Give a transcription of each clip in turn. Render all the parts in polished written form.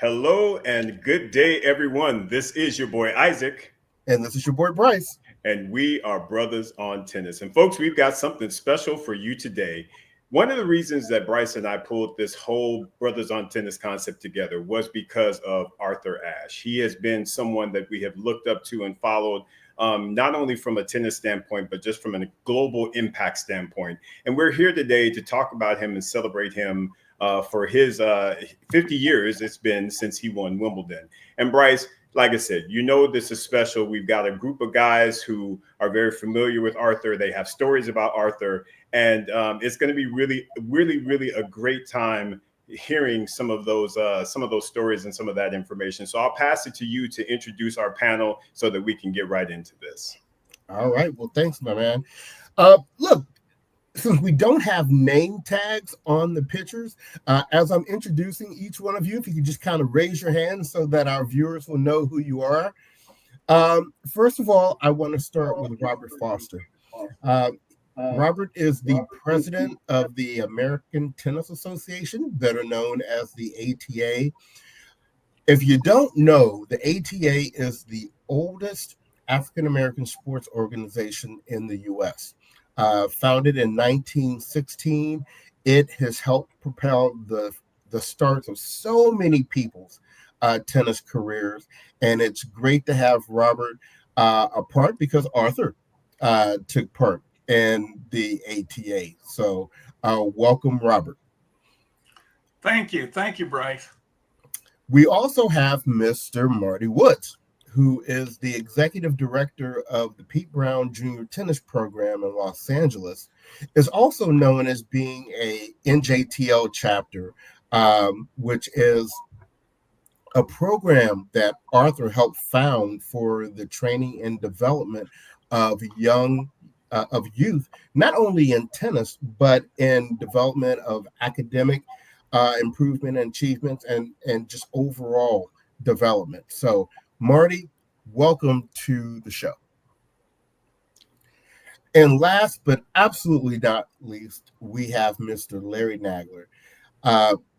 Hello and good day, everyone. This is your boy Isaac, And this is your boy Bryce. and we are Brothers on Tennis. And folks, we've got something special for you today. One of the reasons that Bryce and I pulled this whole Brothers on Tennis concept together was because of Arthur Ashe. He has been someone that we have looked up to and followed, not only from a tennis standpoint, but just from a global impact standpoint. And we're here today to talk about him and celebrate him for his 50 years it's been since he won Wimbledon. And Bryce, like I said, you know this is special. We've got a group of guys who are very familiar with Arthur. They have stories about Arthur, and it's going to be really a great time hearing some of those stories and some of that information. So I'll pass it to you to introduce our panel so that we can get right into this. All right. Well, thanks, my man. Look, since we don't have name tags on the pictures, as I'm introducing each one of you, if you could just kind of raise your hand so that our viewers will know who you are. First of all, I want to start with Robert Foster. Robert is the president of the American Tennis Association, better known as the ATA. If you don't know, the ATA is the oldest African American sports organization in the U.S. Founded in 1916, it has helped propel the starts of so many people's tennis careers, and it's great to have Robert a part because Arthur took part in the ATA. So welcome, Robert. Thank you, Bryce. We also have Mr. Marty Woods, who is the executive director of the Pete Brown Jr. Tennis Program in Los Angeles, is also known as being a NJTL Chapter, which is a program that Arthur helped found for the training and development of youth, not only in tennis, but in development of academic improvement and achievements and just overall development. So, Marty, welcome to the show. And last but absolutely not least, we have Mr. Larry Nagler.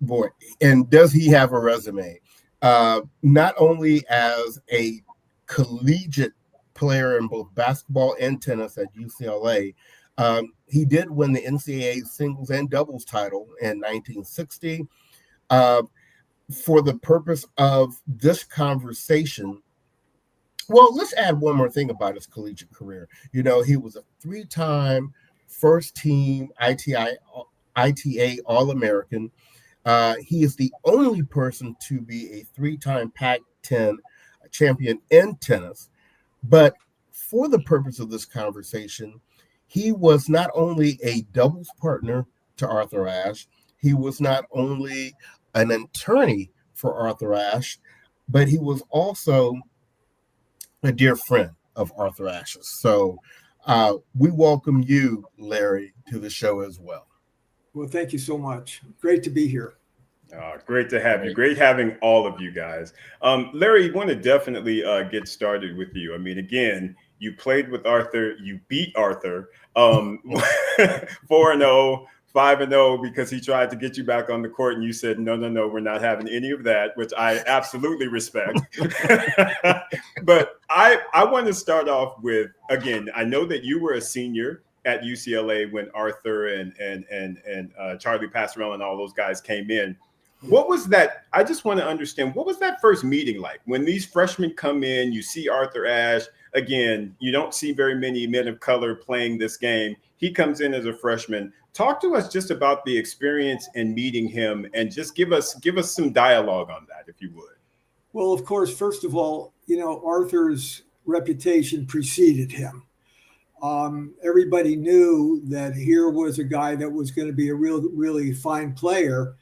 Boy, and does he have a resume? Not only as a collegiate player in both basketball and tennis at UCLA, he did win the NCAA singles and doubles title in 1960. For the purpose of this conversation, well, let's add one more thing about his collegiate career. You know, he was a three-time first-team ITA All-American. He is the only person to be a three-time Pac-10 champion in tennis. But for the purpose of this conversation, he was not only a doubles partner to Arthur Ashe, he was not only an attorney for Arthur Ashe, but he was also a dear friend of Arthur Ashe's. So we welcome you, Larry, to the show as well. Well, thank you so much. Great to be here. Great to have you. Great having all of you guys. Larry, you want to definitely get started with you. I mean, again, you played with Arthur. You beat Arthur 4-0. 5-0 because he tried to get you back on the court and you said, no, we're not having any of that, which I absolutely respect. But I want to start off with, again, I know that you were a senior at UCLA when Arthur and Charlie Passerell and all those guys came in. What was that? I just want to understand, what was that first meeting like? When these freshmen come in, you see Arthur Ashe. Again, you don't see very many men of color playing this game. He comes in as a freshman. Talk to us just about the experience in meeting him and just give us some dialogue on that, if you would. Well, of course, first of all, you know, Arthur's reputation preceded him. Everybody knew that here was a guy that was going to be a really fine player,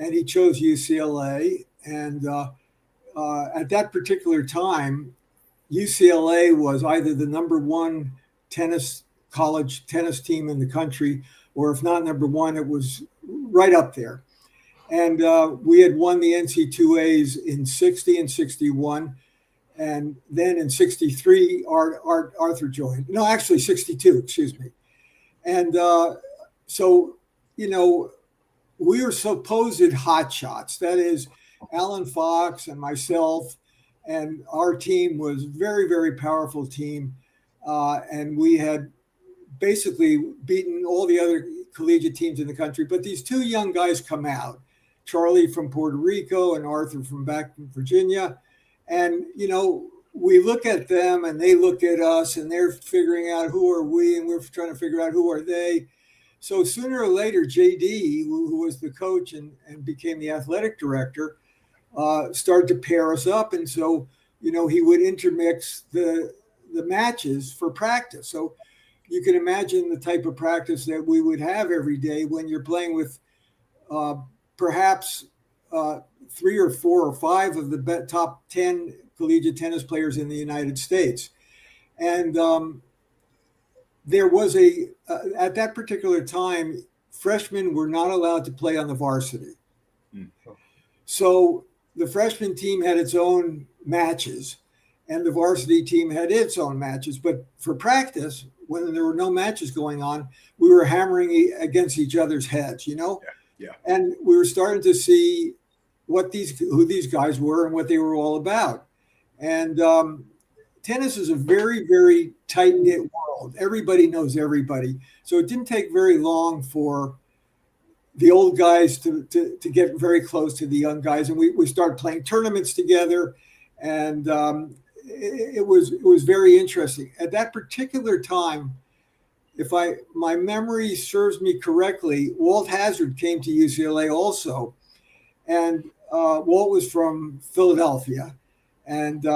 and he chose UCLA. And at that particular time, UCLA was either the number one college tennis team in the country, or if not number one, it was right up there. And we had won the NC2As in 60 and 61. And then in 63, Arthur joined. No, actually 62, excuse me. And so, you know, we were supposed hotshots. That is, Alan Fox and myself, and our team was very, very powerful team. And we had basically beaten all the other collegiate teams in the country. But these two young guys come out, Charlie from Puerto Rico and Arthur from back in Virginia. And, we look at them and they look at us, and they're figuring out who are we, and we're trying to figure out who are they. So sooner or later, JD, who was the coach and became the athletic director, started to pair us up. And so, he would intermix the matches for practice. So you can imagine the type of practice that we would have every day when you're playing with perhaps 3 or 4 or 5 of the top 10 collegiate tennis players in the United States. And there was at that particular time, freshmen were not allowed to play on the varsity. So the freshman team had its own matches and the varsity team had its own matches. But for practice, when there were no matches going on, we were hammering against each other's heads, Yeah. And we were starting to see who these guys were and what they were all about. And tennis is a very, very tight-knit world. Everybody knows everybody. So it didn't take very long for the old guys to get very close to the young guys. And we started playing tournaments together. And it was very interesting. At that particular time, if my memory serves me correctly, Walt Hazard came to UCLA also. And Walt was from Philadelphia. And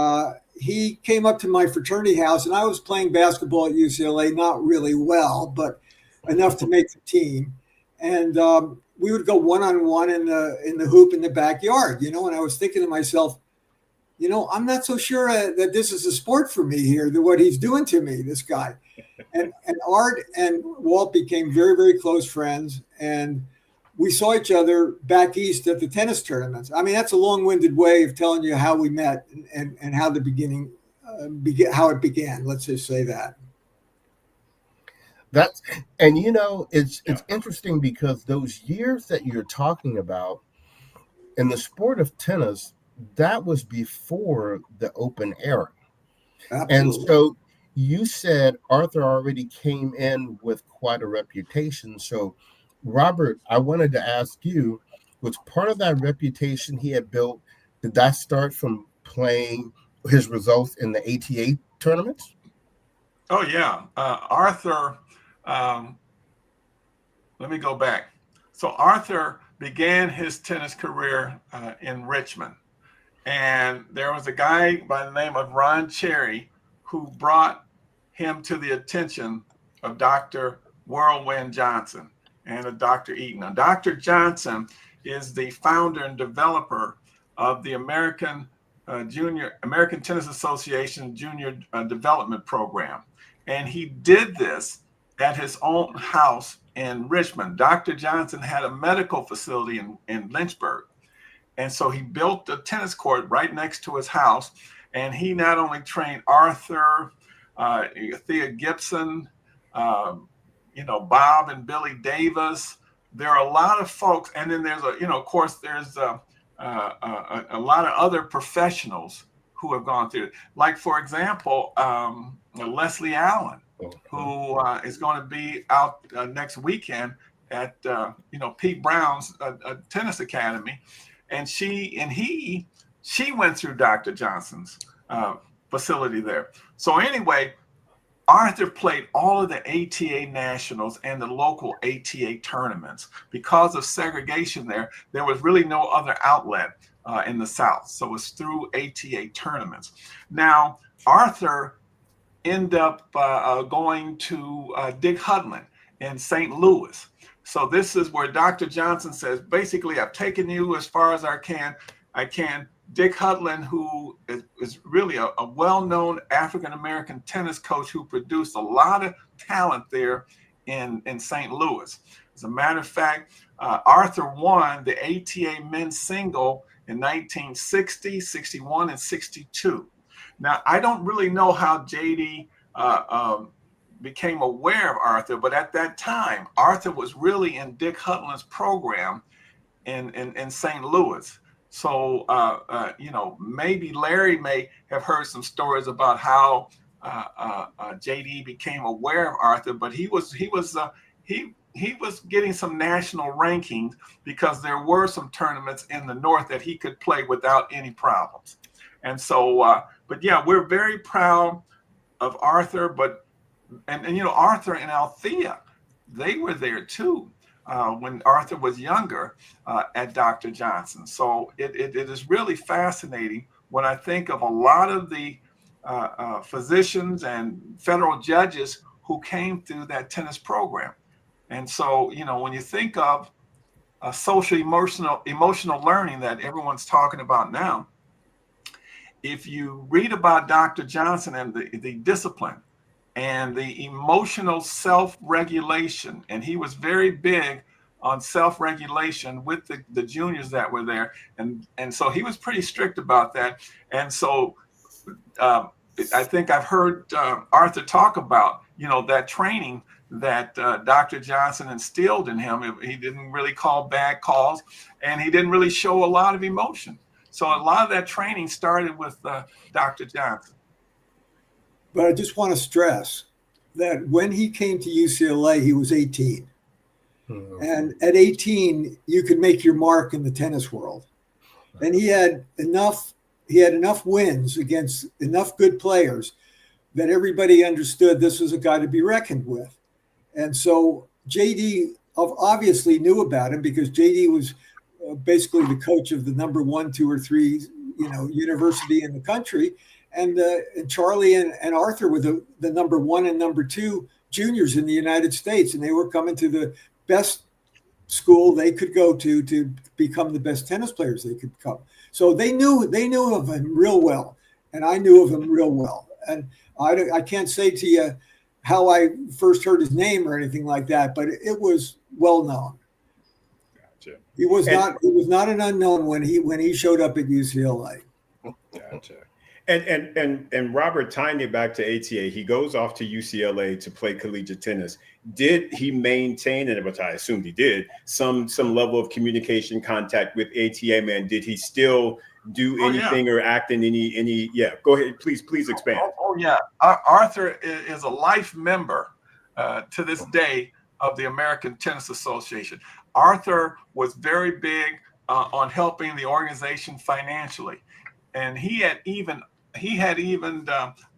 he came up to my fraternity house, and I was playing basketball at UCLA, not really well, but enough to make the team. And we would go one-on-one in the hoop in the backyard, and I was thinking to myself, I'm not so sure that this is a sport for me here, that what he's doing to me, this guy. And Art and Walt became very, very close friends, and we saw each other back east at the tennis tournaments. I mean, that's a long-winded way of telling you how we met and how the beginning, how it began. Let's just say that. It's interesting because those years that you're talking about in the sport of tennis, that was before the open era. Absolutely. And so you said Arthur already came in with quite a reputation. So Robert, I wanted to ask you, was part of that reputation he had built, did that start from playing his results in the ATA tournaments? Oh, yeah. Arthur, let me go back. So Arthur began his tennis career in Richmond. And there was a guy by the name of Ron Cherry who brought him to the attention of Dr. Whirlwind Johnson and of Dr. Eaton. Now, Dr. Johnson is the founder and developer of the American Tennis Association Junior Development Program. And he did this at his own house in Richmond. Dr. Johnson had a medical facility in Lynchburg. And so he built a tennis court right next to his house. And he not only trained Arthur, Thea Gibson, Bob and Billy Davis. There are a lot of folks. And then there's of course, there's a lot of other professionals who have gone through it. Like, for example, Leslie Allen, who is going to be out next weekend at, Pete Brown's tennis academy. And she went through Dr. Johnson's facility there. So anyway, Arthur played all of the ATA nationals and the local ATA tournaments. Because of segregation there was really no other outlet in the South. So it was through ATA tournaments. Now, Arthur ended up going to Dick Hudlin in St. Louis. So this is where Dr. Johnson says, basically, I've taken you as far as I can. Dick Hudlin, who is really a well-known African-American tennis coach who produced a lot of talent there in St. Louis. As a matter of fact, Arthur won the ATA men's single in 1960, 61, and 62. Now, I don't really know how JD became aware of Arthur, but at that time, Arthur was really in Dick Hudlin's program in St. Louis. So, maybe Larry may have heard some stories about how JD became aware of Arthur, but he was getting some national rankings because there were some tournaments in the North that he could play without any problems. And so, but yeah, we're very proud of Arthur, and Arthur and Althea, they were there too when Arthur was younger at Dr. Johnson. So it is really fascinating when I think of a lot of the physicians and federal judges who came through that tennis program. And so, when you think of social emotional learning that everyone's talking about now, if you read about Dr. Johnson and the discipline and the emotional self-regulation, and he was very big on self-regulation with the juniors that were there, and so he was pretty strict about that. And so I think I've heard Arthur talk about that training that Dr. Johnson instilled in him. He didn't really call bad calls, and he didn't really show a lot of emotion. So a lot of that training started with Dr. Johnson. But I just want to stress that when he came to UCLA, he was 18. Mm-hmm. And at 18, you could make your mark in the tennis world. And he had enough wins against enough good players that everybody understood this was a guy to be reckoned with. And so JD obviously knew about him because JD was basically the coach of the number 1, 2, or 3, university in the country. And Charlie and Arthur were the number 1 and number 2 juniors in the United States. And they were coming to the best school they could go to become the best tennis players they could become. So they knew of him real well. And I knew of him real well. And I can't say to you how I first heard his name or anything like that, but it was well known. Gotcha. He was not an unknown when he showed up at UCLA. Gotcha. And Robert, tying it back to ATA, he goes off to UCLA to play collegiate tennis. Did he maintain, and which I assumed he did, some level of communication contact with ATA, man? Did he still do anything or act in any? Yeah, go ahead, please expand. Oh yeah, Arthur is a life member to this day of the American Tennis Association. Arthur was very big on helping the organization financially, and he had even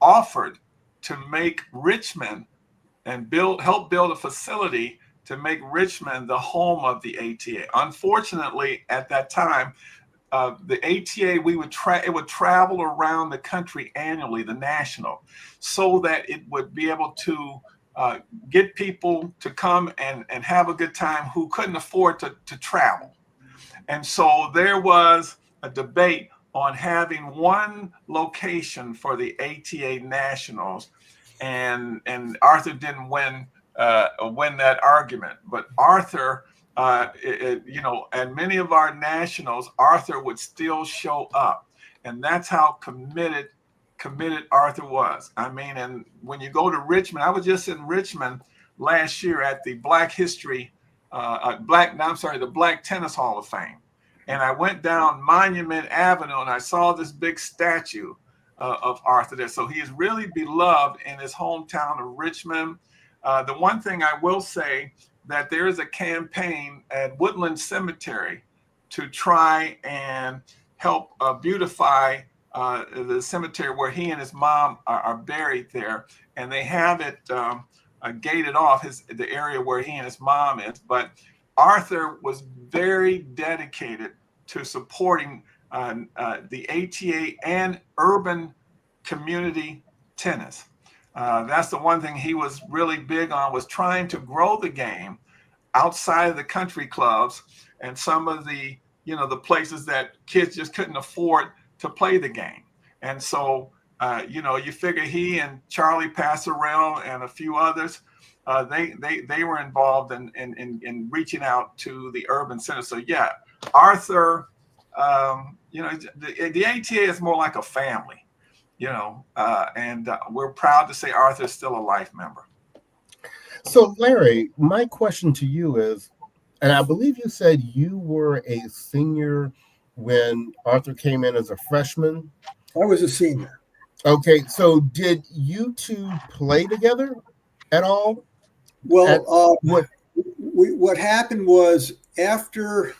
offered to make Richmond and help build a facility to make Richmond the home of the ATA. Unfortunately, at that time, the ATA it would travel around the country annually, the national, so that it would be able to get people to come and have a good time who couldn't afford to travel. And so there was a debate on having one location for the ATA Nationals, and Arthur didn't win that argument. But Arthur, and many of our nationals, Arthur would still show up, and that's how committed Arthur was. I mean, and when you go to Richmond, I was just in Richmond last year at the the Black Tennis Hall of Fame. And I went down Monument Avenue and I saw this big statue of Arthur there. So he is really beloved in his hometown of Richmond. The one thing I will say, that there is a campaign at Woodland Cemetery to try and help beautify the cemetery where he and his mom are buried there. And they have it gated off, the area where he and his mom is. But Arthur was very dedicated to supporting the ATA and urban community tennis. That's the one thing he was really big on, was trying to grow the game outside of the country clubs and some of the places that kids just couldn't afford to play the game. And so, you figure he and Charlie Passarell and a few others, they were involved in reaching out to the urban center. So yeah, Arthur, the ATA is more like a family, and we're proud to say Arthur is still a life member. So Larry, my question to you is, and I believe you said you were a senior when Arthur came in as a freshman? I was a senior. Okay, so did you two play together at all? At Well, what? what happened was after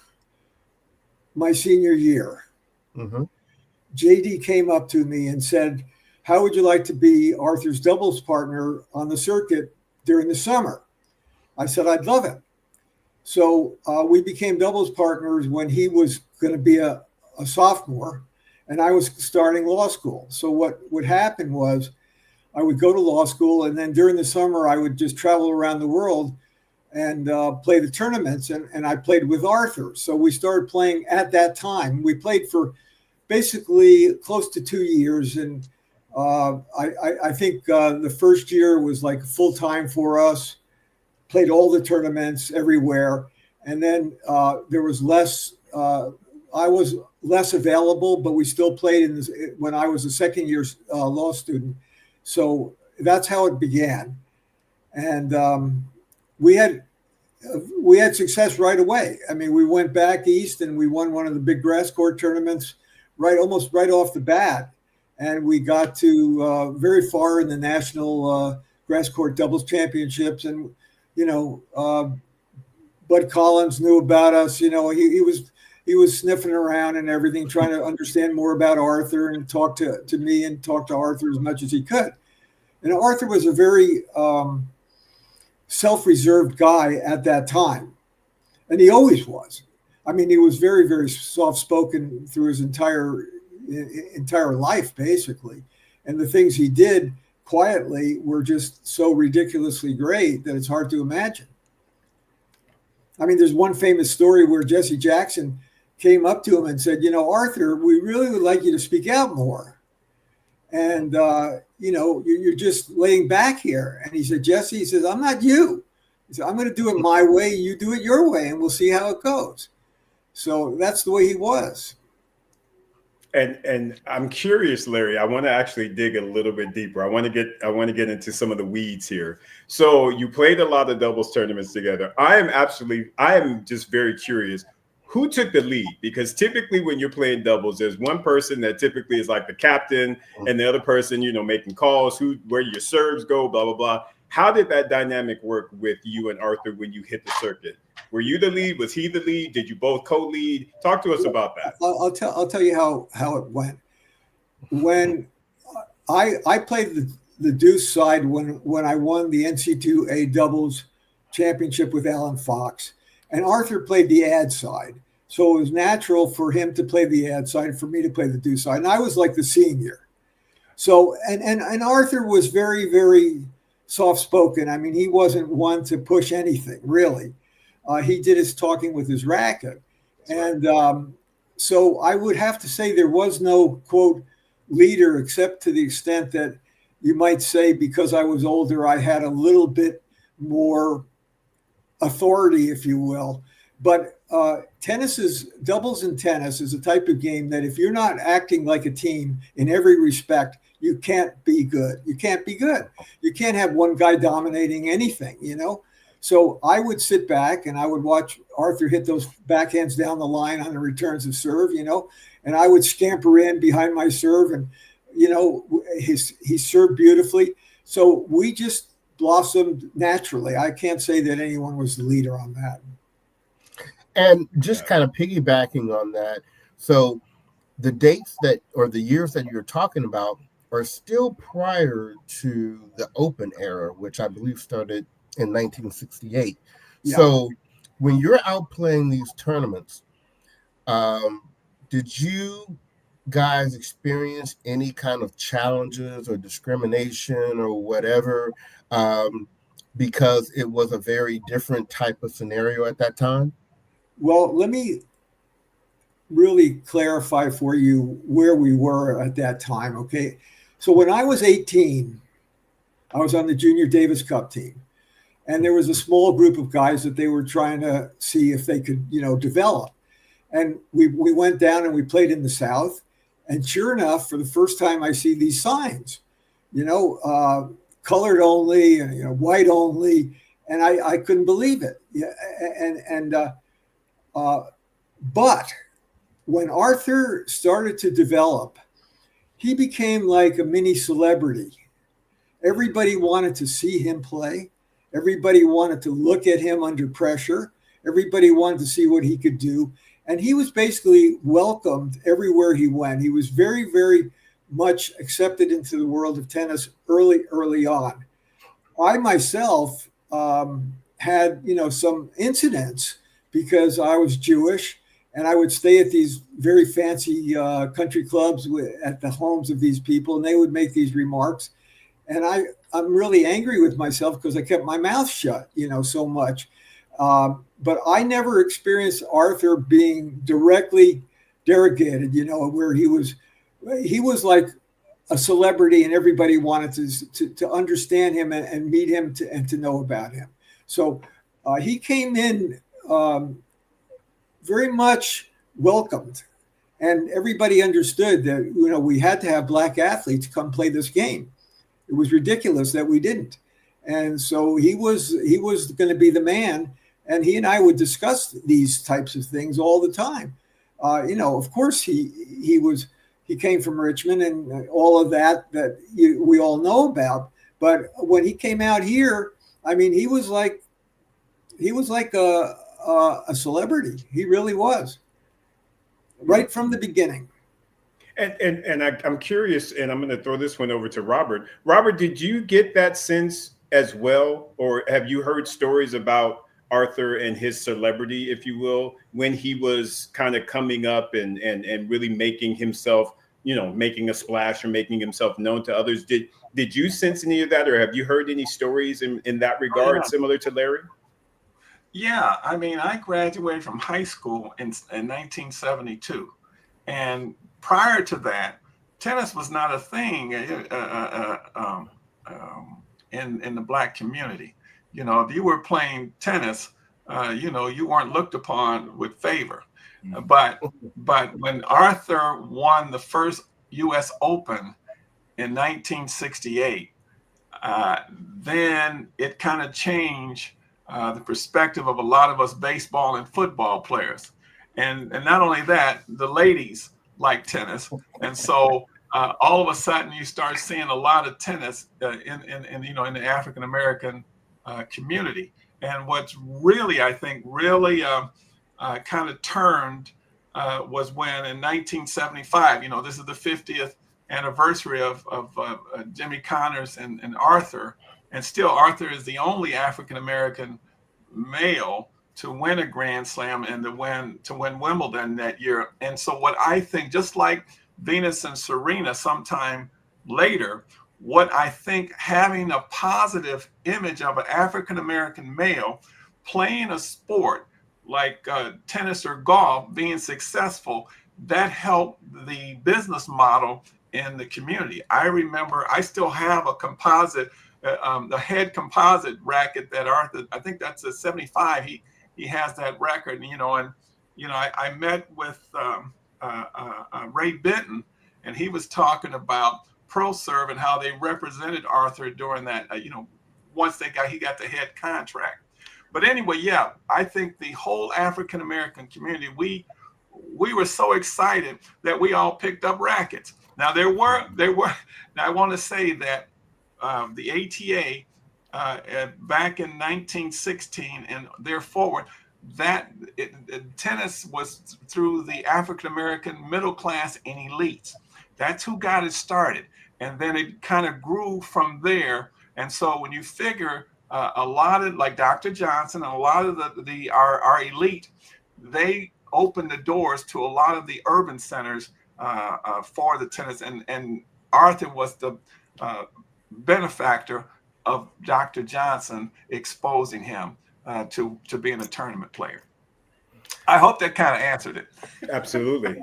my senior year, Mm-hmm. JD came up to me and said, "How would you like to be Arthur's doubles partner on the circuit during the summer?" I said, "I'd love it." So we became doubles partners when he was going to be a sophomore and I was starting law school. So what would happen was I would go to law school, and then during the summer, I would just travel around the world and play the tournaments. And I played with Arthur. So we started playing at that time. We played for basically close to 2 years. And I think the first year was like full time for us, played all the tournaments everywhere. And then there was less, I was less available, but we still played when I was a second year law student. So that's how it began. And we had success right away. I mean, we went back east and we won one of the big grass court tournaments almost right off the bat. And we got to very far in the national grass court doubles championships. And, Bud Collins knew about us. He was sniffing around and everything, trying to understand more about Arthur and talk to me and talk to Arthur as much as he could. And Arthur was a very self-reserved guy at that time. And he always was. I mean, he was very, very soft-spoken through his entire life, basically. And the things he did quietly were just so ridiculously great that it's hard to imagine. I mean, there's one famous story where Jesse Jackson came up to him and said, "Arthur, we really would like you to speak out more. And, you're just laying back here." And he said, "Jesse," he says, "I'm not you." He said, "I'm going to do it my way. You do it your way, and we'll see how it goes." So that's the way he was. And I'm curious, Larry. I want to actually dig a little bit deeper. I want to get into some of the weeds here. So you played a lot of doubles tournaments together. I am just very curious. Who took the lead? Because typically when you're playing doubles, there's one person that typically is like the captain, and the other person, making calls, where your serves go, blah blah blah. How did that dynamic work with you and Arthur when you hit the circuit? Were you the lead? Was he the lead? Did you both co-lead? Talk to us about that. I'll tell you how it went. When I played the deuce side when I won the NC2A doubles championship with Alan Fox, and Arthur played the ad side. So it was natural for him to play the ad side and for me to play the deuce side. And I was like the senior. So and Arthur was very, very soft-spoken. I mean, he wasn't one to push anything, really. He did his talking with his racket. And so I would have to say there was no, quote, leader, except to the extent that you might say because I was older, I had a little bit more authority, if you will. But doubles in tennis is a type of game that if you're not acting like a team in every respect, you can't be good. You can't be good. You can't have one guy dominating anything, So I would sit back and I would watch Arthur hit those backhands down the line on the returns of serve, and I would scamper in behind my serve, and, he served beautifully. So we just blossomed naturally. I can't say that anyone was the leader on that. And just kind of piggybacking on that, so the dates or the years that you're talking about are still prior to the Open era, which I believe started in 1968. Yeah. So when you're out playing these tournaments, did you guys experience any kind of challenges or discrimination or whatever because it was a very different type of scenario at that time? Well, let me really clarify for you where we were at that time, okay? So when I was 18, I was on the Junior Davis Cup team. And there was a small group of guys that they were trying to see if they could, develop. And we went down and we played in the South. And sure enough, for the first time, I see these signs, colored only, white only. And I couldn't believe it. Yeah, but when Arthur started to develop, he became like a mini celebrity. Everybody wanted to see him play. Everybody wanted to look at him under pressure. Everybody wanted to see what he could do. And he was basically welcomed everywhere he went. He was very, very much accepted into the world of tennis early on. I myself had, some incidents because I was Jewish, and I would stay at these very fancy country clubs at the homes of these people, and they would make these remarks. And I'm really angry with myself because I kept my mouth shut, so much. But I never experienced Arthur being directly derogated, where he was like a celebrity and everybody wanted to understand him and meet him and to know about him. So he came in very much welcomed, and everybody understood that, we had to have black athletes come play this game. It was ridiculous that we didn't. And so he was going to be the man. And he and I would discuss these types of things all the time. Of course, he came from Richmond and all of that we all know about. But when he came out here, I mean, he was like a celebrity. He really was, right from the beginning. And I'm curious, and I'm going to throw this one over to Robert. Robert, did you get that sense as well, or have you heard stories about Arthur and his celebrity, if you will, when he was kind of coming up and really making himself, making a splash or making himself known to others? Did you sense any of that, or have you heard any stories in that regard, similar to Larry? Yeah, I mean, I graduated from high school in 1972, and prior to that, tennis was not a thing in the Black community. If you were playing tennis, you weren't looked upon with favor. But when Arthur won the first U.S. Open in 1968, then it kind of changed the perspective of a lot of us baseball and football players. And not only that, the ladies like tennis. And so all of a sudden you start seeing a lot of tennis in the African American community. And what's really, I think, kind of turned was when in 1975, this is the 50th anniversary of Jimmy Connors and Arthur. And still, Arthur is the only African American male to win a Grand Slam and to win Wimbledon that year. And so what I think, just like Venus and Serena sometime later, what I think having a positive image of an African American male playing a sport like tennis or golf, being successful, that helped the business model in the community. I remember I still have a composite, the head composite racket that Arthur, I think that's a 75. He has that record, I met with Ray Benton, and he was talking about ProServe and how they represented Arthur during that, once he got the head contract. But anyway, yeah, I think the whole African American community, we were so excited that we all picked up rackets. Now there were. Now I want to say that the ATA back in 1916 and thereafter, tennis was through the African American middle class and elites. That's who got it started, and then it kind of grew from there. And so when you figure a lot of, like Dr. Johnson and a lot of our elite, they opened the doors to a lot of the urban centers for the tennis, and Arthur was the benefactor of Dr. Johnson exposing him to being a tournament player. I hope that kind of answered it. Absolutely.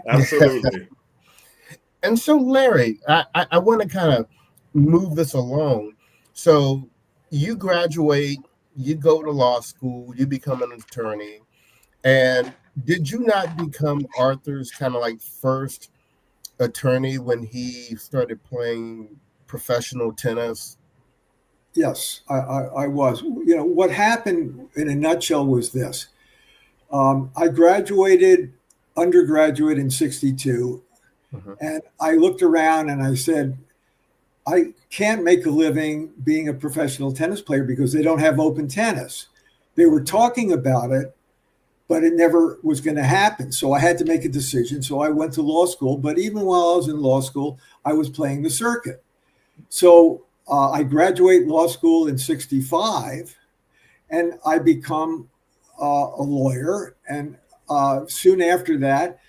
And so, Larry, I want to kind of move this along. So you graduate, you go to law school, you become an attorney. And did you not become Arthur's kind of like first attorney when he started playing professional tennis? Yes, I was. What happened in a nutshell was this. I graduated undergraduate in 62. And I looked around and I said, I can't make a living being a professional tennis player because they don't have open tennis. They were talking about it, but it never was going to happen. So I had to make a decision. So I went to law school. But even while I was in law school, I was playing the circuit. So I graduate law school in 65, and I become a lawyer. And soon after that,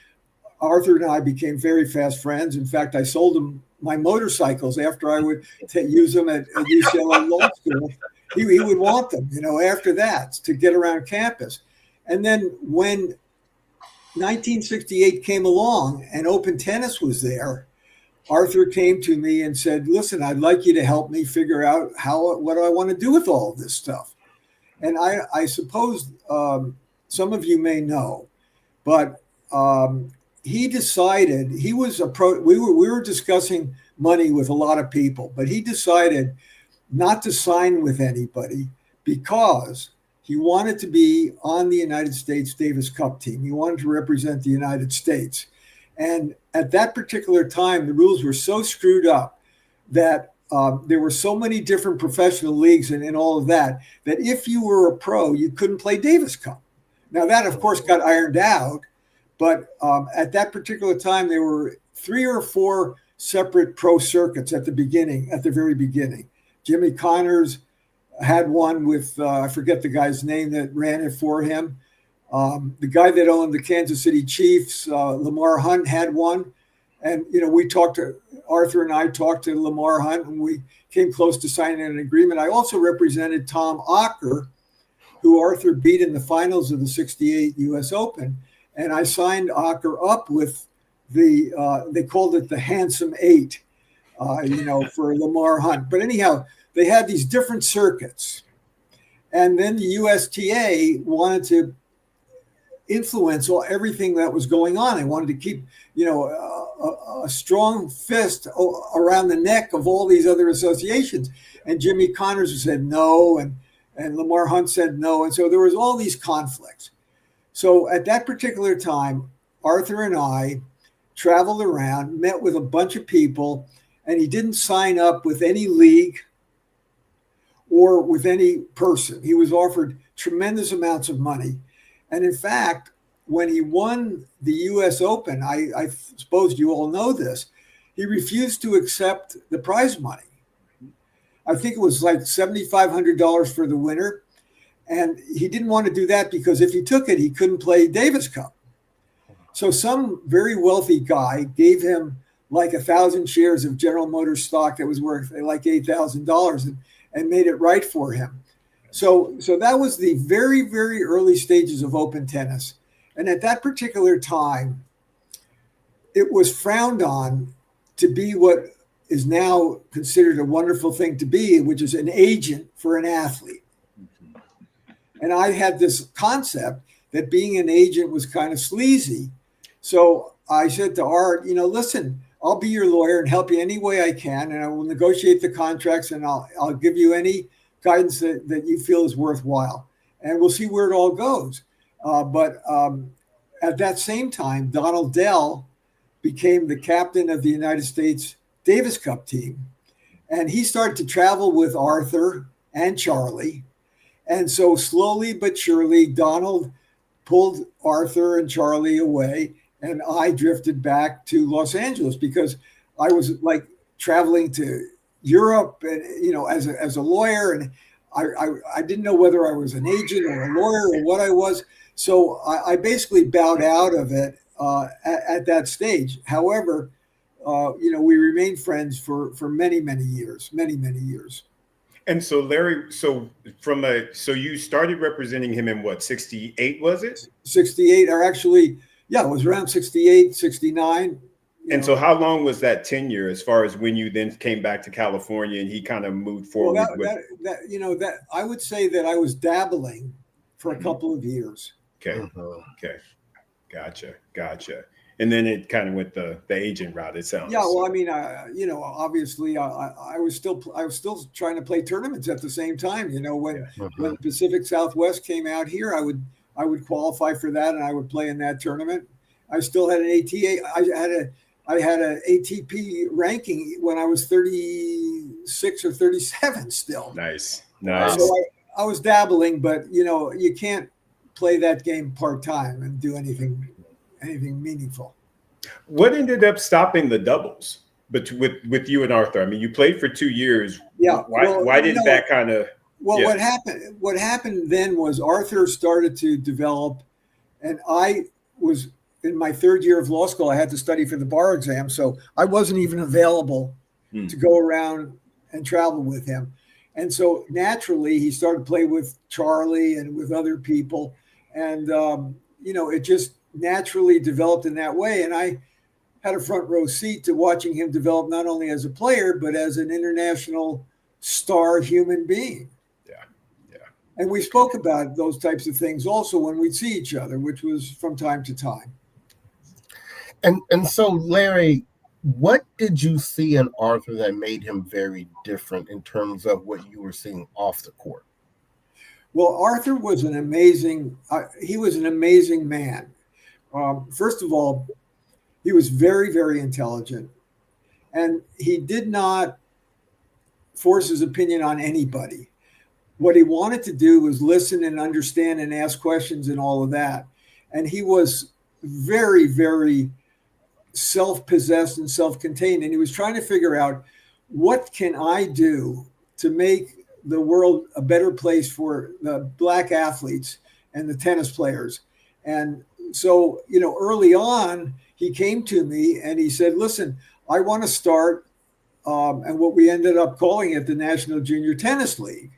Arthur and I became very fast friends. In fact, I sold him my motorcycles after I would use them at UCLA Law School. He would want them, after that to get around campus. And then when 1968 came along and open tennis was there, Arthur came to me and said, listen, I'd like you to help me figure out what do I want to do with all of this stuff. And I suppose some of you may know, but he decided we were discussing money with a lot of people, but he decided not to sign with anybody because he wanted to be on the United States Davis Cup team. He wanted to represent the United States. And at that particular time, the rules were so screwed up that there were so many different professional leagues and all of that if you were a pro, you couldn't play Davis Cup. Now that, of course, got ironed out. But at that particular time, there were 3 or 4 separate pro circuits at the very beginning. Jimmy Connors had one with, I forget the guy's name that ran it for him. The guy that owned the Kansas City Chiefs, Lamar Hunt, had one. And, Arthur and I talked to Lamar Hunt, and we came close to signing an agreement. I also represented Tom Ocker, who Arthur beat in the finals of the 68 U.S. Open. And I signed Ocker up with they called it the Handsome Eight, for Lamar Hunt. But anyhow, they had these different circuits. And then the USTA wanted to influence everything that was going on. They wanted to keep, a strong fist around the neck of all these other associations. And Jimmy Connors said no, and Lamar Hunt said no. And so there was all these conflicts. So at that particular time, Arthur and I traveled around, met with a bunch of people, and he didn't sign up with any league or with any person. He was offered tremendous amounts of money. And in fact, when he won the U.S. Open, I suppose you all know this, he refused to accept the prize money. I think it was like $7,500 for the winner. And he didn't want to do that because if he took it, he couldn't play Davis Cup. So some very wealthy guy gave him like 1,000 shares of General Motors stock that was worth like $8,000 and made it right for him. So that was the very, very early stages of open tennis. And at that particular time, it was frowned on to be what is now considered a wonderful thing to be, which is an agent for an athlete. And I had this concept that being an agent was kind of sleazy. So I said to Art, listen, I'll be your lawyer and help you any way I can. And I will negotiate the contracts and I'll give you any guidance that you feel is worthwhile. And we'll see where it all goes. But at that same time, Donald Dell became the captain of the United States Davis Cup team. And he started to travel with Arthur and Charlie. And so slowly but surely, Donald pulled Arthur and Charlie away, and I drifted back to Los Angeles because I was like traveling to Europe, and as a lawyer, and I didn't know whether I was an agent or a lawyer or what I was. So I basically bowed out of it at that stage. However, we remained friends for many, many years, many, many years. And so Larry, so you started representing him in what, 68 was it? 68, or actually, yeah, it was around 68, 69. And so how long was that tenure as far as when you then came back to California and he kind of moved forward? That I would say that I was dabbling for a couple of years. Okay. Okay. Gotcha. And then it kind of went the agent route, it sounds. Yeah, well, I mean, obviously, I was still trying to play tournaments at the same time. When the Pacific Southwest came out here, I would qualify for that, and I would play in that tournament. I still had an ATA. I had an ATP ranking when I was 36 or 37 still. Nice. So I was dabbling, but you can't play that game part-time and do anything meaningful. What ended up stopping the doubles with you and Arthur? I mean, you played for 2 years. Yeah. Why didn't that kind of? Well, what happened then was Arthur started to develop, and I was in my third year of law school. I had to study for the bar exam, so I wasn't even available to go around and travel with him. And so naturally, he started to play with Charlie and with other people, and it just naturally developed in that way. And I had a front row seat to watching him develop not only as a player but as an international star human being. And we spoke about those types of things also when we'd see each other, which was from time to time. And so, Larry, what did you see in Arthur that made him very different in terms of what you were seeing off the court? Well, Arthur was an amazing man. First of all, he was very, very intelligent, and he did not force his opinion on anybody. What he wanted to do was listen and understand and ask questions and all of that. And he was very, very self-possessed and self-contained. And he was trying to figure out, what can I do to make the world a better place for the Black athletes and the tennis players? And so, early on, he came to me and he said, listen, I want to start and what we ended up calling it the National Junior Tennis League.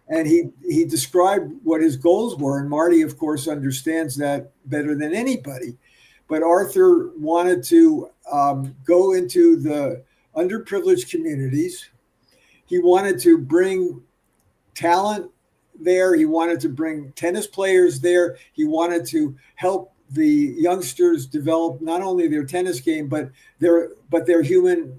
And he described what his goals were. And Marty, of course, understands that better than anybody. But Arthur wanted to go into the underprivileged communities. He wanted to bring talent there. He wanted to bring tennis players there. He wanted to help the youngsters develop not only their tennis game, but their human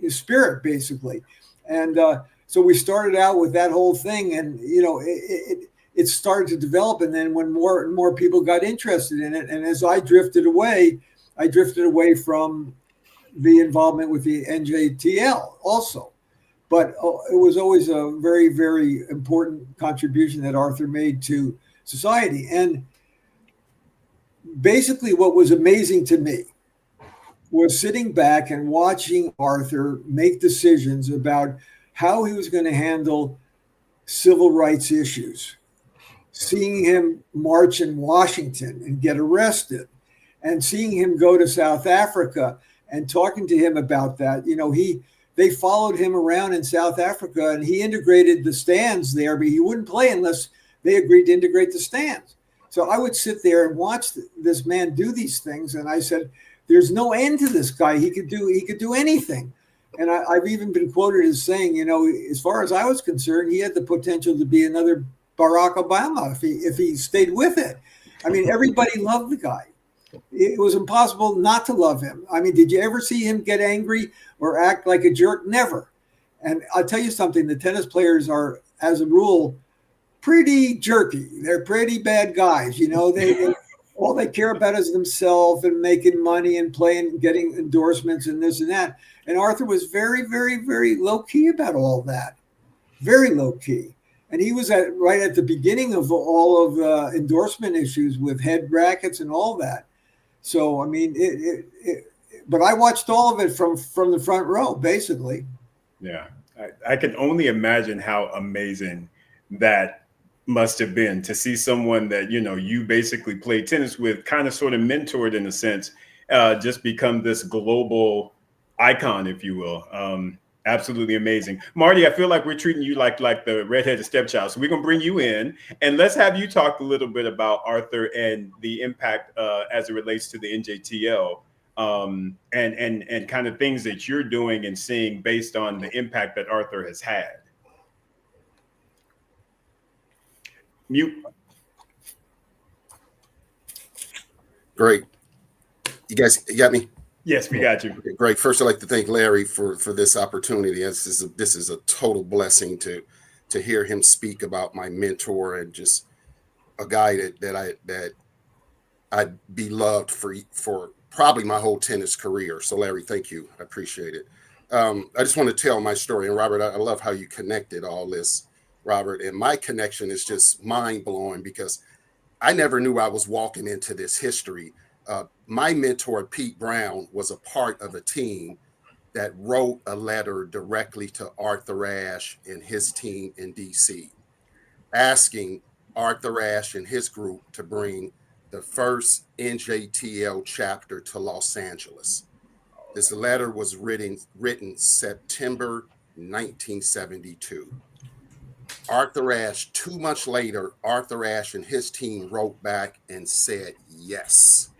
spirit, basically. And so we started out with that whole thing, and it started to develop. And then when more and more people got interested in it, and as I drifted away from the involvement with the NJTL also. But it was always a very, very important contribution that Arthur made to society. And basically what was amazing to me was sitting back and watching Arthur make decisions about how he was going to handle civil rights issues, seeing him march in Washington and get arrested, and seeing him go to South Africa and talking to him about that. They followed him around in South Africa, and he integrated the stands there, but he wouldn't play unless they agreed to integrate the stands. So I would sit there and watch this man do these things, and I said, there's no end to this guy. He could do anything. And I've even been quoted as saying, as far as I was concerned, he had the potential to be another Barack Obama if he stayed with it. I mean, everybody loved the guy. It was impossible not to love him. I mean, did you ever see him get angry or act like a jerk? Never. And I'll tell you something, the tennis players are, as a rule, pretty jerky. They're pretty bad guys. They all they care about is themselves and making money and playing and getting endorsements and this and that. And Arthur was very, very, very low key about all that. Very low key. And he was right at the beginning of all of the endorsement issues with head rackets and all that. So, I mean, but I watched all of it from the front row, basically. Yeah. I can only imagine how amazing that must have been to see someone that, you basically played tennis with, kind of sort of mentored in a sense, just become this global icon, if you will. Absolutely amazing. Marty, I feel like we're treating you like the redheaded stepchild. So we're going to bring you in and let's have you talk a little bit about Arthur and the impact as it relates to the NJTL and kind of things that you're doing and seeing based on the impact that Arthur has had. Mute. Great. You got me? Yes, we got you. Okay, great. First, I'd like to thank Larry for this opportunity. This is a total blessing to hear him speak about my mentor and just a guy that I'd be loved for probably my whole tennis career. So Larry, thank you. I appreciate it. I just want to tell my story. And Robert, I love how you connected all this, Robert. And my connection is just mind blowing because I never knew I was walking into this history. My mentor, Pete Brown, was a part of a team that wrote a letter directly to Arthur Ashe and his team in DC, asking Arthur Ashe and his group to bring the first NJTL chapter to Los Angeles. This letter was written September 1972. Arthur Ashe, 2 months later, Arthur Ashe and his team wrote back and said, yes,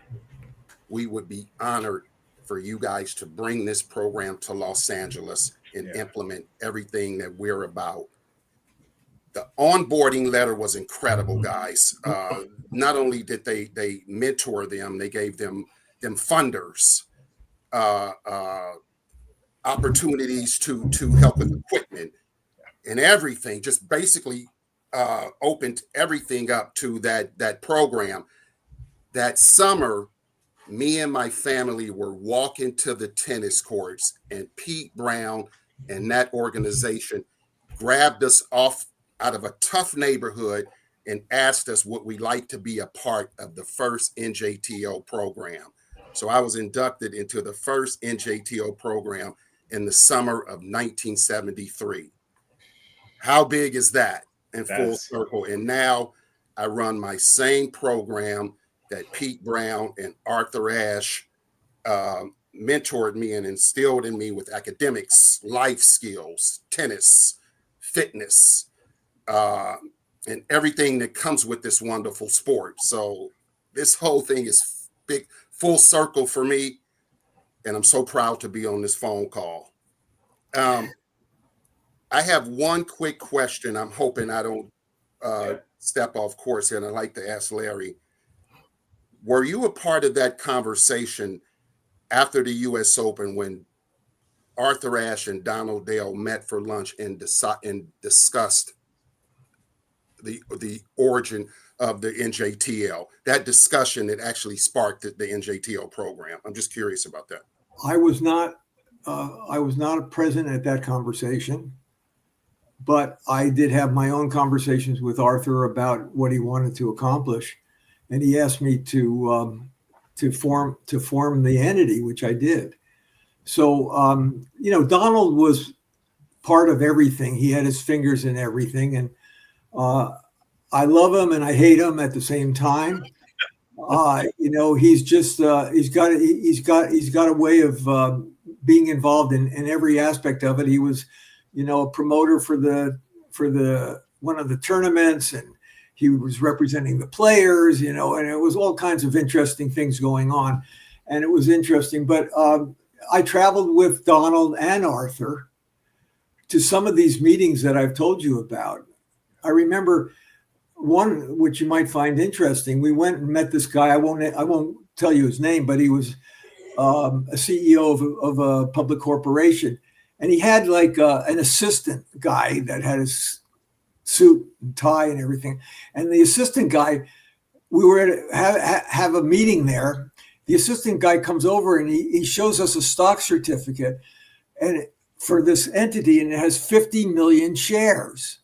we would be honored for you guys to bring this program to Los Angeles and implement everything that we're about. The onboarding letter was incredible, guys. Not only did they mentor them, they gave them funders, opportunities to help with equipment and everything. Just basically opened everything up to that program. That summer, me and my family were walking to the tennis courts, and Pete Brown and that organization grabbed us off out of a tough neighborhood and asked us would we like to be a part of the first NJTL program. So I was inducted into the first NJTL program in the summer of 1973. How big is that in full circle? And now I run my same program that Pete Brown and Arthur Ashe mentored me and instilled in me with academics, life skills, tennis, fitness, and everything that comes with this wonderful sport. So this whole thing is big, full circle for me, and I'm so proud to be on this phone call. I have one quick question. I'm hoping I don't step off course here, and I'd like to ask Larry, were you a part of that conversation after the U.S. Open when Arthur Ashe and Donald Dale met for lunch and discussed the origin of the NJTL, that discussion that actually sparked the NJTL program? I'm just curious about that. I was not present at that conversation, but I did have my own conversations with Arthur about what he wanted to accomplish, and he asked me to form the entity, which I did. So Donald was part of everything. He had his fingers in everything, and I love him and I hate him at the same time. He's just he's got a way of being involved in every aspect of it. He was, a promoter for the one of the tournaments, and he was representing the players, and it was all kinds of interesting things going on, and it was interesting. But I traveled with Donald and Arthur to some of these meetings that I've told you about. I remember one which you might find interesting. We went and met this guy. I won't tell you his name, but he was a CEO of a public corporation, and he had like an assistant guy that had his suit and tie and everything. And the assistant guy, we were at have a meeting there. The assistant guy comes over and he shows us a stock certificate and for this entity, and it has 50 million shares.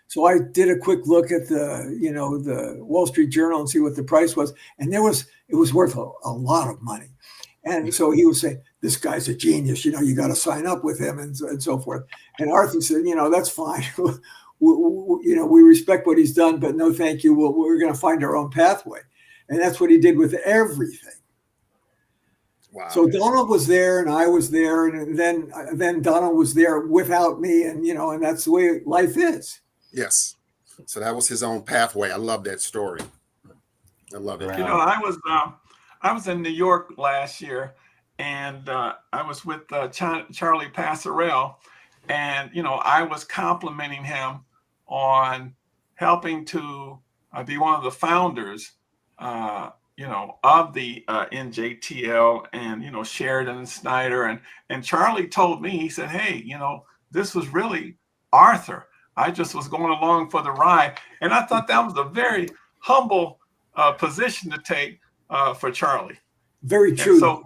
So I did a quick look at the Wall Street Journal and see what the price was, and it was worth a lot of money. And so he would say, "This guy's a genius. You got to sign up with him," and so forth. And Arthur said, "That's fine. we respect what he's done, but no, thank you. We're going to find our own pathway." And that's what he did with everything. Wow. So Donald was there, and I was there, and then Donald was there without me, and that's the way life is. Yes. So that was his own pathway. I love that story. I love it. I was in New York last year, and I was with Charlie Passarell, and I was complimenting him on helping to be one of the founders, of the NJTL, and Sheridan and Snyder, and Charlie told me, he said, "Hey, this was really Arthur. I just was going along for the ride." And I thought that was a very humble position to take for Charlie. Very And true. so,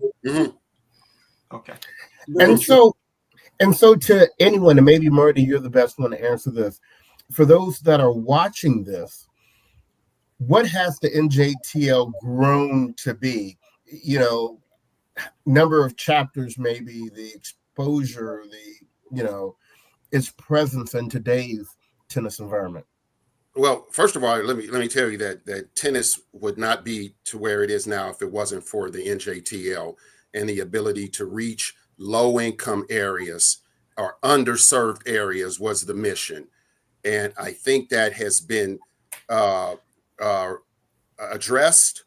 okay. Very And true. so to anyone, and maybe Marty, you're the best one to answer this. For those that are watching this, what has the NJTL grown to be? You know, number of chapters, maybe the exposure, its presence in today's tennis environment. Well, first of all, let me tell you that tennis would not be to where it is now if it wasn't for the NJTL and the ability to reach low-income areas or underserved areas was the mission. And I think that has been addressed.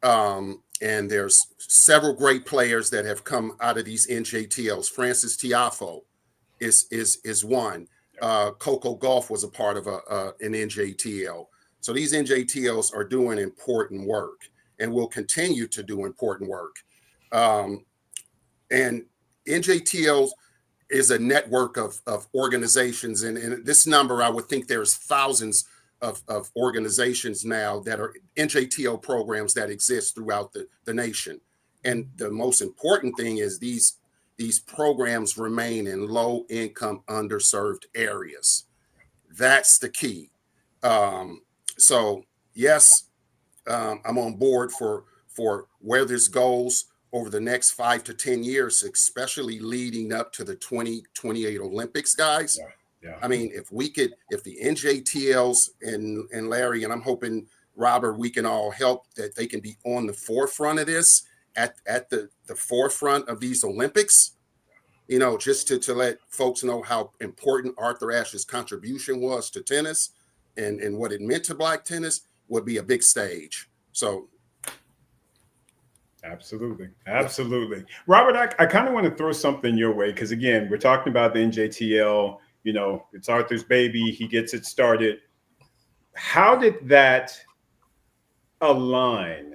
And there's several great players that have come out of these NJTLs. Francis Tiafo is one. Coco Golf was a part of an NJTL. So these NJTLs are doing important work and will continue to do important work. And NJTLs is a network of organizations. And this number, I would think there's thousands of organizations now that are NJTL programs that exist throughout the nation. And the most important thing is these programs remain in low income, underserved areas. That's the key. So yes, I'm on board for where this goes over the next 5 to 10 years, especially leading up to the 2028 Olympics, guys. Yeah. I mean, if the NJTLs and Larry, and I'm hoping Robert, we can all help that they can be on the forefront of this at the forefront of these Olympics, just to let folks know how important Arthur Ashe's contribution was to tennis and what it meant to Black tennis would be a big stage. So. Absolutely. Robert, I kind of want to throw something your way because, again, we're talking about the NJTL. It's Arthur's baby. He gets it started. How did that align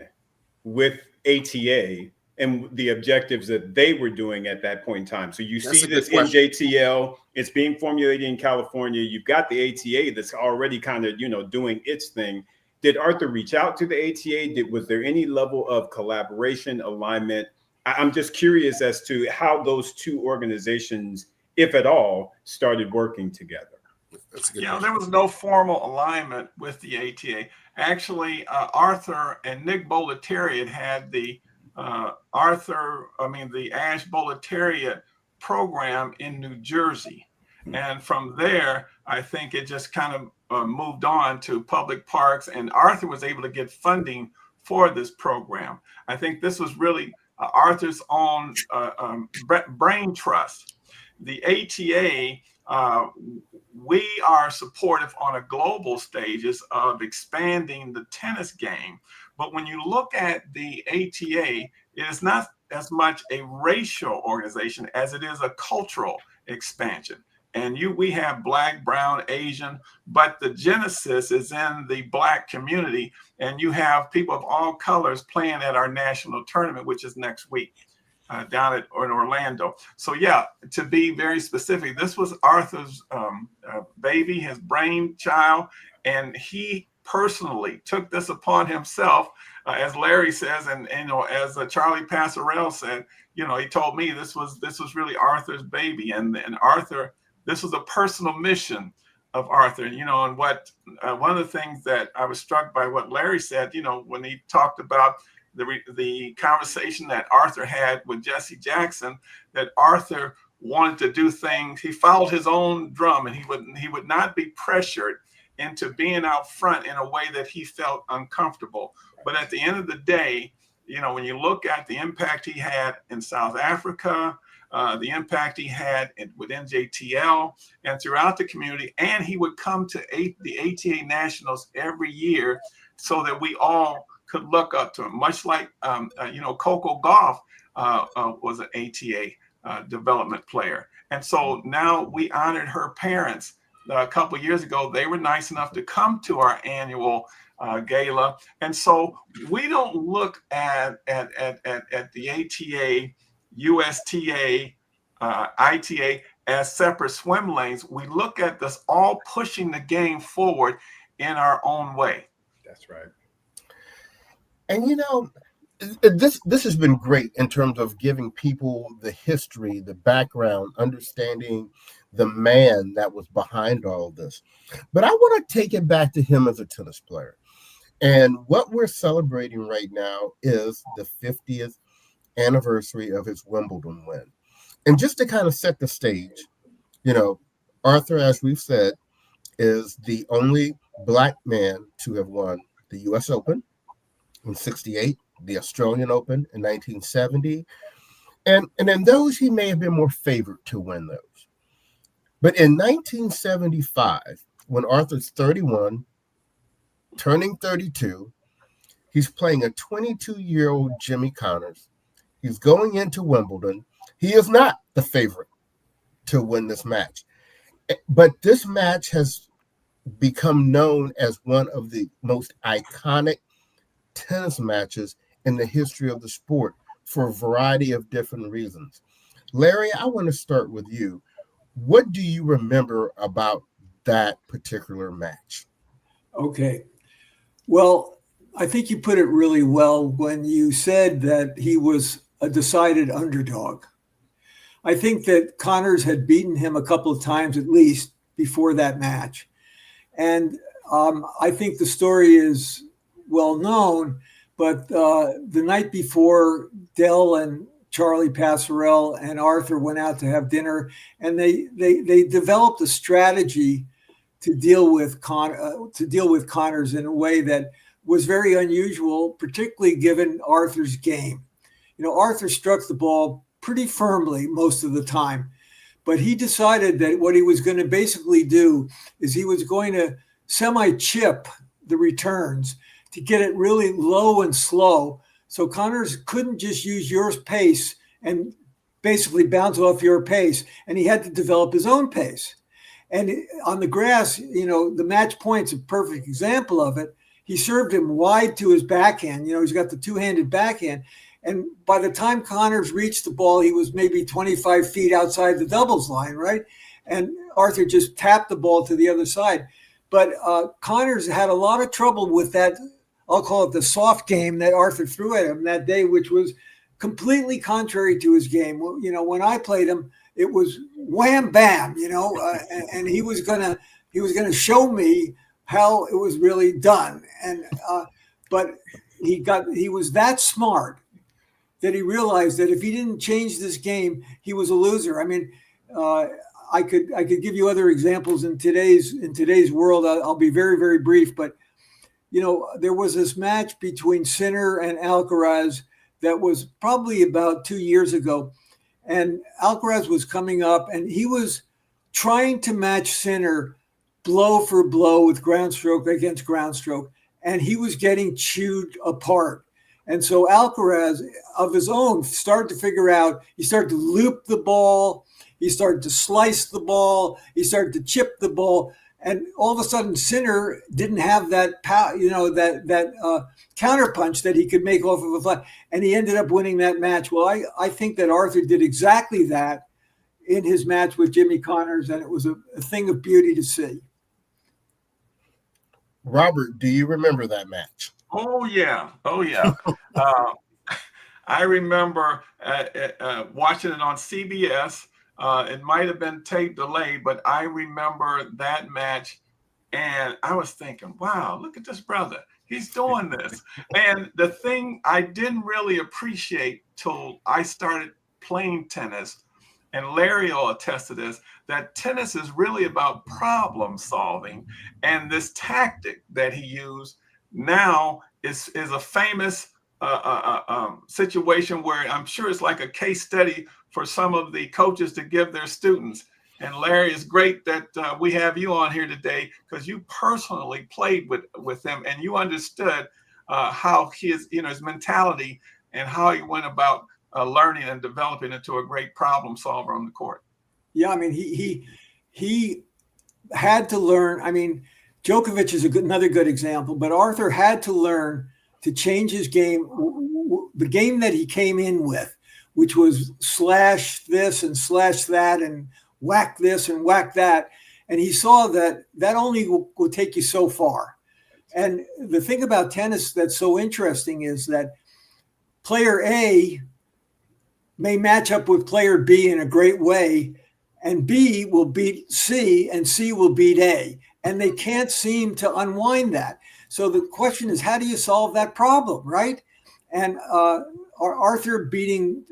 with ATA and the objectives that they were doing at that point in time? So you see this NJTL, it's being formulated in California. You've got the ATA that's already kind of, doing its thing. Did Arthur reach out to the ATA? Was there any level of collaboration, alignment? I'm just curious as to how those two organizations, if at all, started working together. There was no formal alignment with the ATA. Actually, Arthur and Nick Bolletariat had the Ashe Bolletariat program in New Jersey. And from there, I think it just kind of moved on to public parks, and Arthur was able to get funding for this program. I think this was really Arthur's own brain trust. The ATA, we are supportive on a global stages of expanding the tennis game. But when you look at the ATA, it is not as much a racial organization as it is a cultural expansion. And we have Black, Brown, Asian, but the genesis is in the Black community. And you have people of all colors playing at our national tournament, which is next week down in Orlando. So to be very specific, this was Arthur's baby, his brainchild, and he personally took this upon himself, as Larry says, and as Charlie Passarell said, he told me this was really Arthur's baby, and Arthur. This was a personal mission of Arthur, and what one of the things that I was struck by what Larry said, when he talked about the conversation that Arthur had with Jesse Jackson, that Arthur wanted to do things. He followed his own drum, and he would not be pressured into being out front in a way that he felt uncomfortable. But at the end of the day, when you look at the impact he had in South Africa, the impact he had with NJTL and throughout the community. And he would come to the ATA Nationals every year so that we all could look up to him, much like, Coco Golf was an ATA development player. And so now we honored her parents a couple of years ago. They were nice enough to come to our annual gala. And so we don't look at the ATA, USTA, ITA as separate swim lanes. We look at this all pushing the game forward in our own way. That's right. And this has been great in terms of giving people the history, the background, understanding the man that was behind all of this. But I want to take it back to him as a tennis player. And what we're celebrating right now is the 50th anniversary of his Wimbledon win. And just to kind of set the stage, Arthur, as we've said, is the only Black man to have won the U.S. Open in 1968, the Australian Open in 1970. And in those, he may have been more favored to win those. But in 1975, when Arthur's 31, turning 32, he's playing a 22-year-old Jimmy Connors. He's going into Wimbledon. He is not the favorite to win this match. But this match has become known as one of the most iconic tennis matches in the history of the sport for a variety of different reasons. Larry, I want to start with you. What do you remember about that particular match? Okay. Well, I think you put it really well when you said that he was a decided underdog. I think that Connors had beaten him a couple of times at least before that match. And I think the story is well known, but the night before, Dell and Charlie Passerell and Arthur went out to have dinner, and they developed a strategy to deal with Connors in a way that was very unusual, particularly given Arthur's game. Arthur struck the ball pretty firmly most of the time, but he decided that what he was going to basically do is he was going to semi-chip the returns to get it really low and slow. So Connors couldn't just use your pace and basically bounce off your pace, and he had to develop his own pace. And on the grass, the match point's a perfect example of it. He served him wide to his backhand. He's got the two-handed backhand. And by the time Connors reached the ball, he was maybe 25 feet outside the doubles line, right? And Arthur just tapped the ball to the other side. But Connors had a lot of trouble with that, I'll call it the soft game that Arthur threw at him that day, which was completely contrary to his game. When I played him, it was wham bam, and he was gonna show me how it was really done. And but he was that smart that he realized that if he didn't change this game, he was a loser. I mean, I could give you other examples in today's world. I'll be very, very brief, but there was this match between Sinner and Alcaraz that was probably about 2 years ago. And Alcaraz was coming up and he was trying to match Sinner blow for blow with ground stroke against ground stroke. And he was getting chewed apart. And so Alcaraz, of his own, started to figure out, he started to loop the ball. He started to slice the ball. He started to chip the ball. And all of a sudden, Sinner didn't have that power, that counterpunch that he could make off of a flat. And he ended up winning that match. Well, I think that Arthur did exactly that in his match with Jimmy Connors, and it was a thing of beauty to see. Robert, do you remember that match? Oh, yeah. I remember watching it on CBS. It might have been tape delayed, but I remember that match, and I was thinking, wow, look at this brother. He's doing this. And the thing I didn't really appreciate till I started playing tennis, and Larry will attest to this, that tennis is really about problem solving. And this tactic that he used now is a famous situation where I'm sure it's like a case study for some of the coaches to give their students. And Larry, it's great that we have you on here today because you personally played with him and you understood how his mentality and how he went about learning and developing into a great problem solver on the court. Yeah, I mean, he had to learn. I mean, Djokovic is another good example, but Arthur had to learn to change his game, the game that he came in with, which was slash this and slash that and whack this and whack that. And he saw that only will take you so far. And the thing about tennis that's so interesting is that player A may match up with player B in a great way, and B will beat C and C will beat A. And they can't seem to unwind that. So the question is, how do you solve that problem, right? And Arthur beating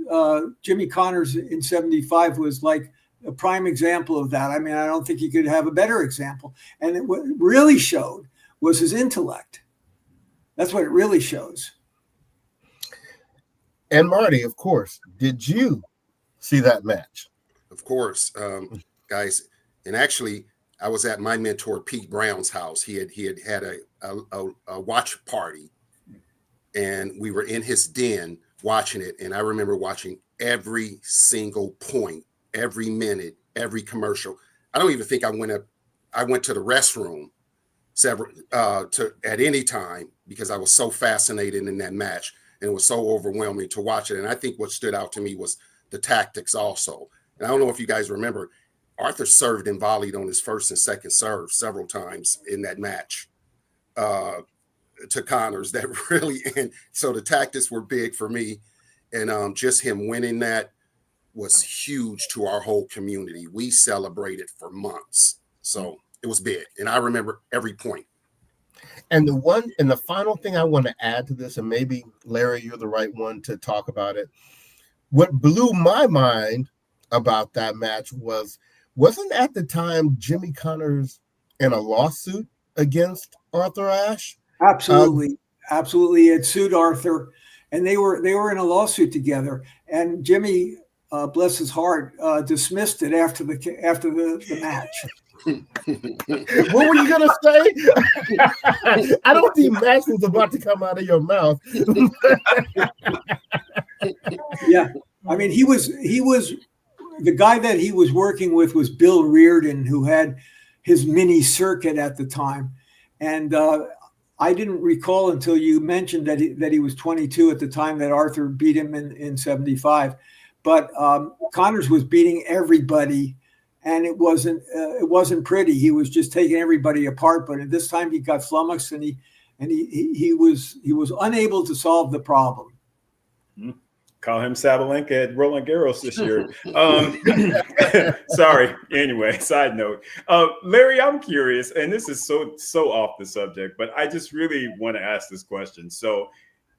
Jimmy Connors in 75 was like a prime example of that. I mean, I don't think you could have a better example. And what it really showed was his intellect. That's what it really shows. And Marty, of course, did you see that match? Of course, guys. And actually, I was at my mentor Pete Brown's house. He had a watch party, and we were in his den watching it. And I remember watching every single point, every minute, every commercial. I don't even think I went to the restroom at any time, because I was so fascinated in that match, and it was so overwhelming to watch it. And I think what stood out to me was the tactics also. And I don't know if you guys remember, Arthur served and volleyed on his first and second serve several times in that match to Connors. That really, and so the tactics were big for me, and just him winning that was huge to our whole community. We celebrated for months, so it was big, and I remember every point. And the final thing I want to add to this, and maybe Larry, you're the right one to talk about it. What blew my mind about that match wasn't at the time Jimmy Connors in a lawsuit against Arthur Ashe? Absolutely. It sued Arthur, and they were in a lawsuit together. And Jimmy, bless his heart, dismissed it after the match. What were you gonna say? I don't think match was about to come out of your mouth. Yeah, I mean, he was the guy that he was working with was Bill Reardon, who had his mini circuit at the time, and I didn't recall until you mentioned that he was 22 at the time that Arthur beat him in 75, but Connors was beating everybody. And it wasn't pretty. He was just taking everybody apart. But at this time, he got flummoxed, and he was unable to solve the problem. Call him Sabalenka at Roland Garros this year. Sorry. Anyway, side note. Larry, I'm curious, and this is so off the subject, but I just really want to ask this question. So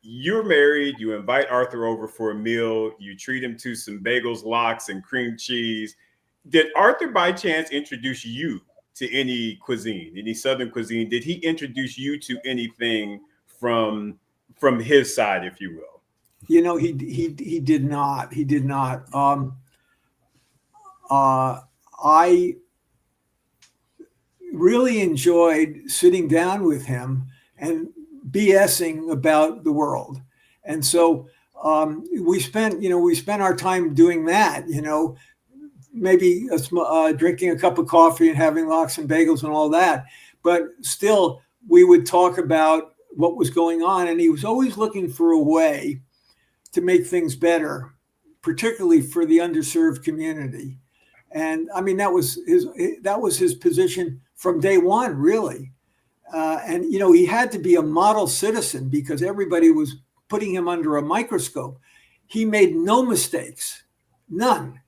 you're married. You invite Arthur over for a meal. You treat him to some bagels, lox, and cream cheese. Did Arthur by chance introduce you to any cuisine, any Southern cuisine? Did he introduce you to anything from his side, if you will? You know, he did not. He did not. I really enjoyed sitting down with him and BSing about the world, and so we spent our time doing that. You know. Maybe drinking a cup of coffee and having lox and bagels and all that. But still, we would talk about what was going on. And he was always looking for a way to make things better, particularly for the underserved community. And I mean, that was his position from day one, really. And, you know, he had to be a model citizen because everybody was putting him under a microscope. He made no mistakes, none.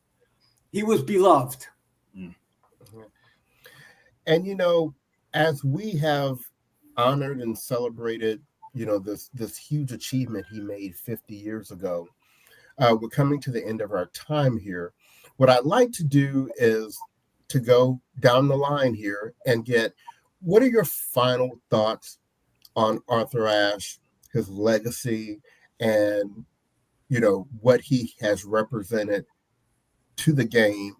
He was beloved. And, you know, as we have honored and celebrated, you know, this huge achievement he made 50 years ago, we're coming to the end of our time here. What I'd like to do is to go down the line here and get, what are your final thoughts on Arthur Ashe, his legacy, and, you know, what he has represented to the game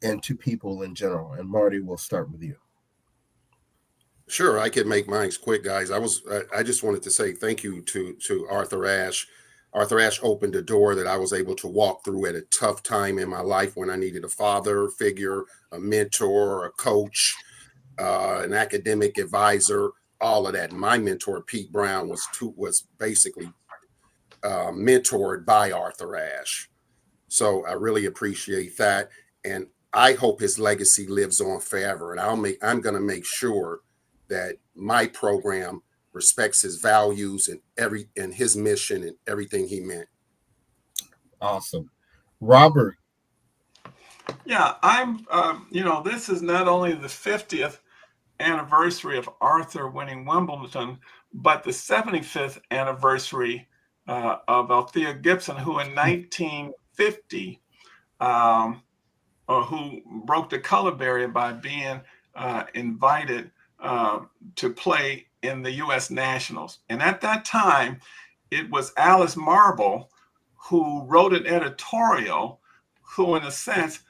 and to people in general? And Marty, we'll start with you. Sure, I can make mine quick, guys. I just wanted to say thank you to Arthur Ashe. Arthur Ashe opened a door that I was able to walk through at a tough time in my life when I needed a father figure, a mentor, a coach, an academic advisor, all of that. My mentor, Pete Brown, was basically mentored by Arthur Ashe. So I really appreciate that. And I hope his legacy lives on forever. And I'm going to make sure that my program respects his values and his mission and everything he meant. Awesome. Robert. Yeah, this is not only the 50th anniversary of Arthur winning Wimbledon, but the 75th anniversary of Althea Gibson, who in 1950, who broke the color barrier by being invited to play in the U.S. Nationals. And at that time, it was Alice Marble who wrote an editorial, who, in a sense,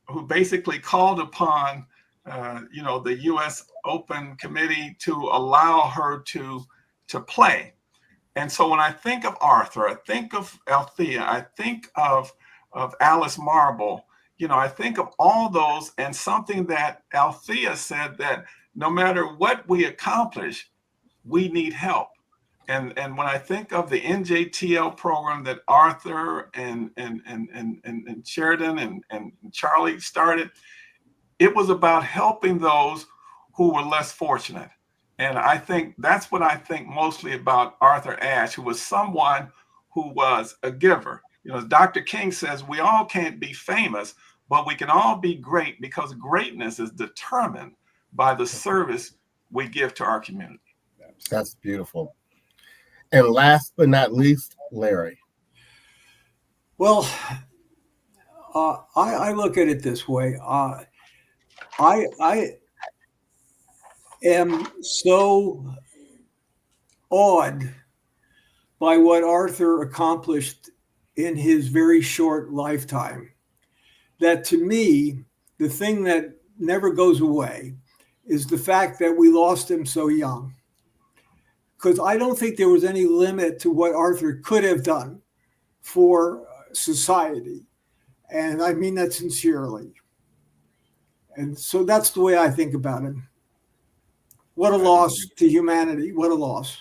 who basically called upon, the U.S. Open Committee to allow her to play. And so when I think of Arthur, I think of Althea, I think of Alice Marble, I think of all those, and something that Althea said, that no matter what we accomplish, we need help. And when I think of the NJTL program that Arthur and Sheridan and Charlie started, it was about helping those who were less fortunate. And I think that's what I think mostly about Arthur Ashe, who was someone who was a giver. As Dr. King says, we all can't be famous, but we can all be great, because greatness is determined by the service we give to our community. That's beautiful. And last but not least, Larry. Well, I look at it this way. I am so awed by what Arthur accomplished in his very short lifetime, that to me, the thing that never goes away is the fact that we lost him so young. Because I don't think there was any limit to what Arthur could have done for society. And I mean that sincerely. And so that's the way I think about him. What a loss to humanity. What a loss.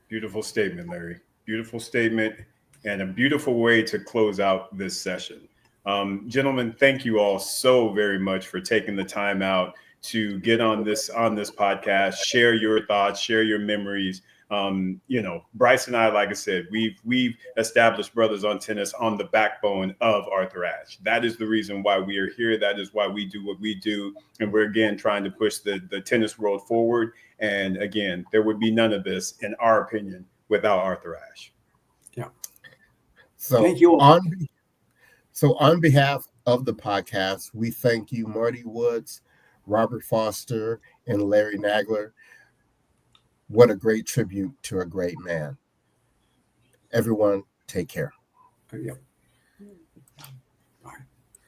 Beautiful statement, Larry. Beautiful statement, and a beautiful way to close out this session. Gentlemen, thank you all so very much for taking the time out to get on this podcast, share your thoughts, share your memories. Bryce and I, like I said, we've established Brothers on Tennis on the backbone of Arthur Ashe. That is the reason why we are here. That is why we do what we do. And we're, again, trying to push the tennis world forward. And again, there would be none of this, in our opinion, without Arthur Ashe. Yeah. So thank you. On behalf of the podcast, we thank you, Marty Woods, Robert Foster, and Larry Nagler. What a great tribute to a great man. Everyone, take care. Yep.